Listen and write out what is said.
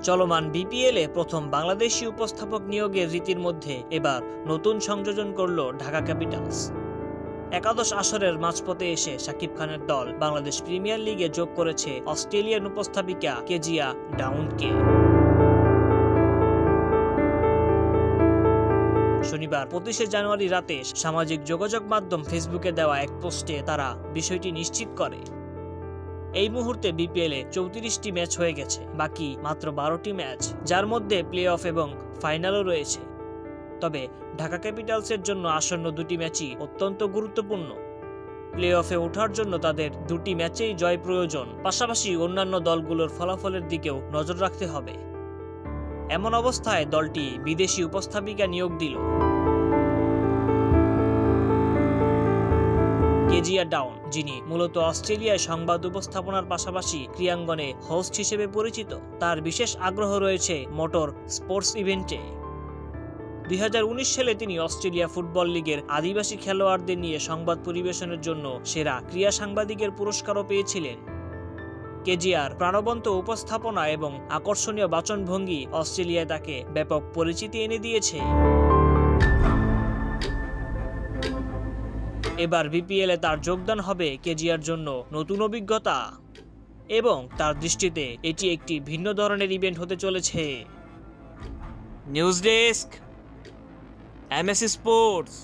চলমান বিপিএলে প্রথম বাংলাদেশি উপস্থাপক নিয়োগের রীতির মধ্যে এবার নতুন সংযোজন করল ঢাকা ক্যাপিটালস। একাদশ আসরের মাঝপথে এসে শাকিব খানের দল বাংলাদেশ প্রিমিয়ার লিগে যোগ করেছে অস্ট্রেলিয়ান উপস্থাপিকা কেজিয়া ডাউনকে। শনিবার 25 জানুয়ারি রাতে সামাজিক যোগাযোগ মাধ্যম ফেসবুকে দেওয়া এক পোস্টে তারা বিষয়টি নিশ্চিত করে। এই মুহূর্তে বিপিএলে 34টি ম্যাচ হয়ে গেছে, বাকি মাত্র 12টি ম্যাচ, যার মধ্যে প্লে অফ এবং ফাইনালও রয়েছে। তবে ঢাকা ক্যাপিটালসের জন্য আসন্ন দুটি ম্যাচই অত্যন্ত গুরুত্বপূর্ণ। প্লে অফে ওঠার জন্য তাদের দুটি ম্যাচেই জয় প্রয়োজন, পাশাপাশি অন্যান্য দলগুলোর ফলাফলের দিকেও নজর রাখতে হবে। এমন অবস্থায় দলটি বিদেশি উপস্থাপিকা নিয়োগ দিল। কেজিয়া ডাউন, যিনি মূলত অস্ট্রেলিয়ায় সংবাদ উপস্থাপনার পাশাপাশি ক্রীড়াঙ্গনে হোস্ট হিসেবে পরিচিত, তার বিশেষ আগ্রহ রয়েছে মোটর স্পোর্টস ইভেন্টে। 2019 সালে তিনি অস্ট্রেলিয়া ফুটবল লিগের আদিবাসী খেলোয়াড়দের নিয়ে সংবাদ পরিবেশনের জন্য সেরা ক্রীড়া সাংবাদিকের পুরস্কারও পেয়েছিলেন। কেজিয়ার প্রাণবন্ত উপস্থাপনা এবং আকর্ষণীয় বাচনভঙ্গি অস্ট্রেলিয়ায় তাকে ব্যাপক পরিচিতি এনে দিয়েছে। এবার বিপিএলে তার যোগদান হবে কেজিয়ার জন্য নতুন অভিজ্ঞতা, এবং তার দৃষ্টিতে এটি একটি ভিন্ন ধরনের ইভেন্ট হতে চলেছে। News desk, MAC sports.